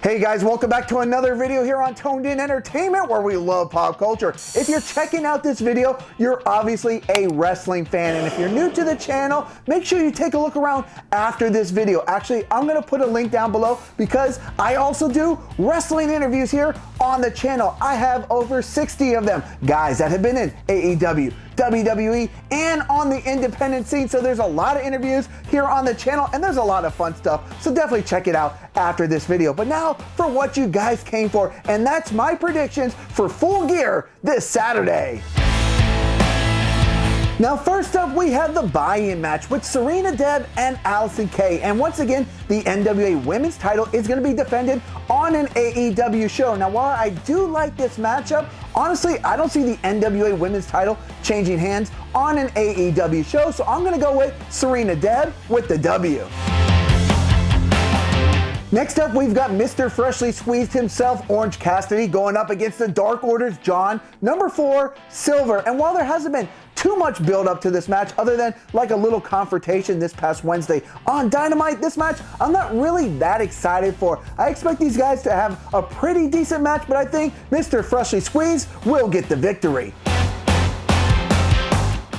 Hey guys, welcome back to another video here on Toned In Entertainment, where we love pop culture. If you're checking out this video, you're obviously a wrestling fan, and if you're new to the channel, make sure you take a look around after this video. Actually, I'm gonna put a link down below because I also do wrestling interviews here on the channel. I have over 60 of them, guys that have been in AEW, WWE, and on the independent scene. So there's a lot of interviews here on the channel, and there's a lot of fun stuff. So definitely check it out after this video. But now for what you guys came for, and that's my predictions for Full Gear this Saturday. Now first up, we have the buy-in match with Serena, Deeb, and Allyson Kay. And once again, the NWA Women's title is going to be defended on an AEW show. Now while I do like this matchup, honestly, I don't see the NWA Women's title changing hands on an AEW show. So I'm going to go with Serena Deeb with the W. Next up, we've got Mr. Freshly Squeezed himself, Orange Cassidy, going up against the Dark Order's John, number 4, Silver. And while there hasn't been too much build up to this match other than like a little confrontation this past Wednesday on Dynamite, this match I'm not really that excited for. I expect these guys to have a pretty decent match, but I think Mr. Freshly Squeezed will get the victory.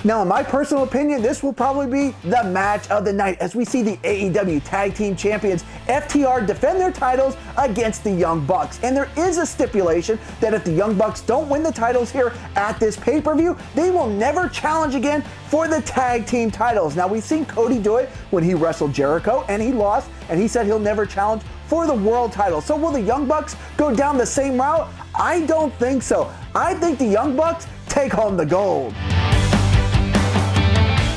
Now, in my personal opinion, this will probably be the match of the night as we see the AEW Tag Team Champions FTR defend their titles against the Young Bucks. And there is a stipulation that if the Young Bucks don't win the titles here at this pay-per-view, they will never challenge again for the tag team titles. Now, we've seen Cody do it when he wrestled Jericho and he lost, and he said he'll never challenge for the world title. So will the Young Bucks go down the same route? I don't think so. I think the Young Bucks take home the gold.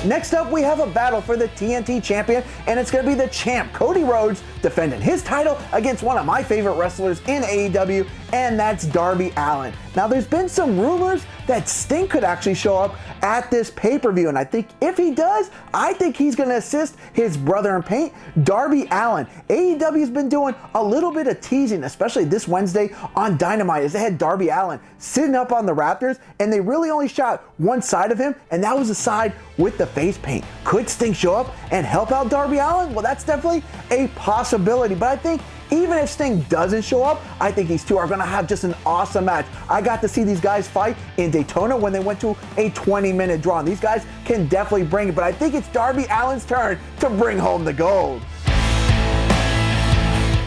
Next up, we have a battle for the TNT champion, and it's going to be the champ, Cody Rhodes, defending his title against one of my favorite wrestlers in AEW, and that's Darby Allin. Now, there's been some rumors that Sting could actually show up at this pay-per-view, and I think if he does, I think he's going to assist his brother in paint, Darby Allin. AEW's been doing a little bit of teasing, especially this Wednesday on Dynamite, as they had Darby Allin sitting up on the Raptors, and they really only shot one side of him, and that was the side with the face paint. Could Sting show up and help out Darby Allin? Well, that's definitely a possibility, but I think even if Sting doesn't show up, I think these two are going to have just an awesome match. I got to see these guys fight in Daytona when they went to a 20-minute draw. And these guys can definitely bring it, but I think it's Darby Allin's turn to bring home the gold.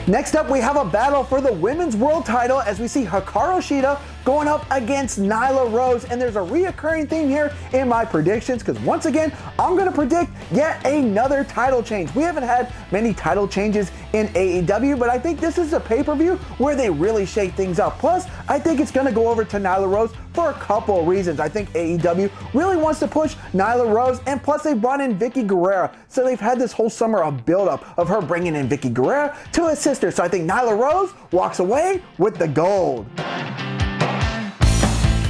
Next up, we have a battle for the Women's World title as we see Hikaru Shida going up against Nyla Rose, and there's a reoccurring theme here in my predictions because once again, I'm going to predict yet another title change. We haven't had many title changes in AEW, but I think this is a pay-per-view where they really shake things up. Plus, I think it's going to go over to Nyla Rose for a couple of reasons. I think AEW really wants to push Nyla Rose, and plus they brought in Vickie Guerrero. So they've had this whole summer of build-up of her bringing in Vickie Guerrero to assist her. So I think Nyla Rose walks away with the gold.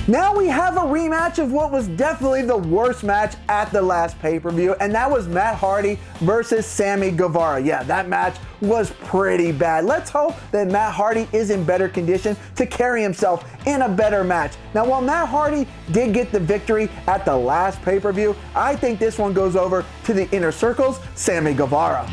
Now we have a rematch of what was definitely the worst match at the last pay-per-view, and that was Matt Hardy versus Sammy Guevara. Yeah, that match was pretty bad. Let's hope that Matt Hardy is in better condition to carry himself in a better match. Now, while Matt Hardy did get the victory at the last pay-per-view, I think this one goes over to the Inner Circle's Sammy Guevara.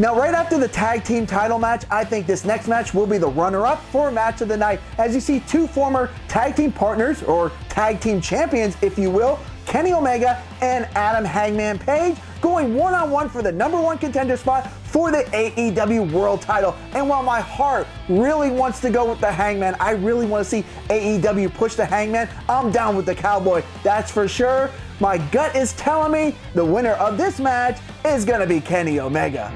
Now, right after the tag team title match, I think this next match will be the runner-up for match of the night. As you see two former tag team partners, or tag team champions, if you will, Kenny Omega and Adam Hangman Page, going one-on-one for the #1 contender spot for the AEW World title. And while my heart really wants to go with the Hangman, I really want to see AEW push the Hangman, I'm down with the Cowboy, that's for sure. My gut is telling me the winner of this match is going to be Kenny Omega.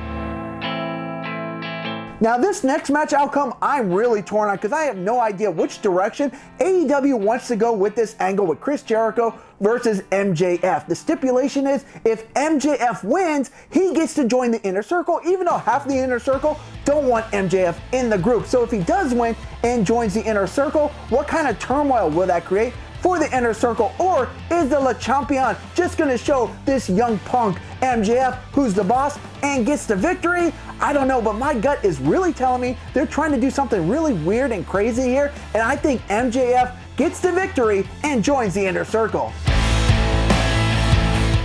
Now, this next match outcome, I'm really torn on because I have no idea which direction AEW wants to go with this angle with Chris Jericho versus MJF. The stipulation is if MJF wins, he gets to join the Inner Circle, even though half the Inner Circle don't want MJF in the group. So if he does win and joins the Inner Circle, what kind of turmoil will that create for the Inner Circle? Or is the Le Champion just going to show this young punk MJF who's the boss and gets the victory? I don't know, but my gut is really telling me they're trying to do something really weird and crazy here, and I think MJF gets the victory and joins the Inner Circle.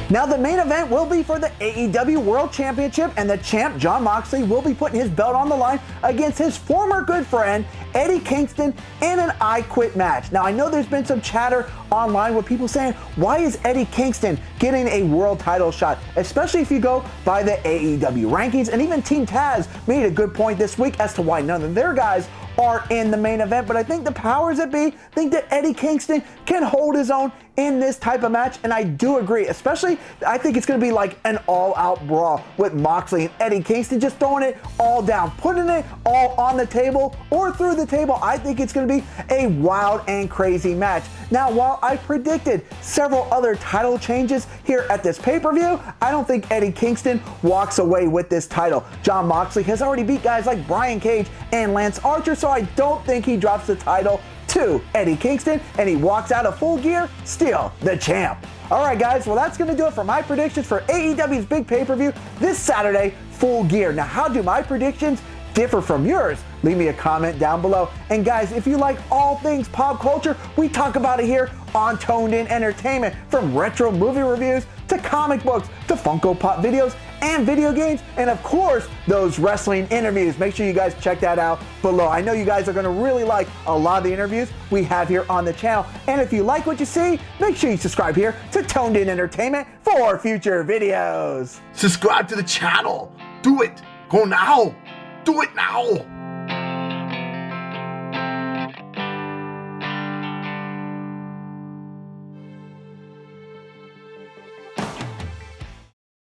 Now the main event will be for the AEW World Championship, and the champ Jon Moxley will be putting his belt on the line against his former good friend Eddie Kingston in an I Quit match. Now I know there's been some chatter online with people saying, why is Eddie Kingston getting a world title shot? Especially if you go by the AEW rankings, and even Team Taz made a good point this week as to why none of their guys are in the main event. But I think the powers that be think that Eddie Kingston can hold his own in this type of match, and I do agree. Especially, I think it's going to be like an all-out brawl with Moxley and Eddie Kingston just throwing it all down, putting it all on the table or through the table. I think it's going to be a wild and crazy match. Now, while I predicted several other title changes here at this pay-per-view, I don't think Eddie Kingston walks away with this title. Jon Moxley has already beat guys like Brian Cage and Lance Archer, so I don't think he drops the title to Eddie Kingston and he walks out of Full Gear still the champ. Alright guys, well that's going to do it for my predictions for AEW's big pay-per-view this Saturday, Full Gear. Now how do my predictions differ from yours? Leave me a comment down below. And guys, if you like all things pop culture, we talk about it here on Toned In Entertainment, from retro movie reviews to comic books to Funko Pop videos and video games, and of course those wrestling interviews. Make sure you guys check that out below. I know you guys are going to really like a lot of the interviews we have here on the channel, and if you like what you see, make sure you subscribe here to Toned In Entertainment for future videos. Subscribe to the channel. Do it. Go now. Do it now.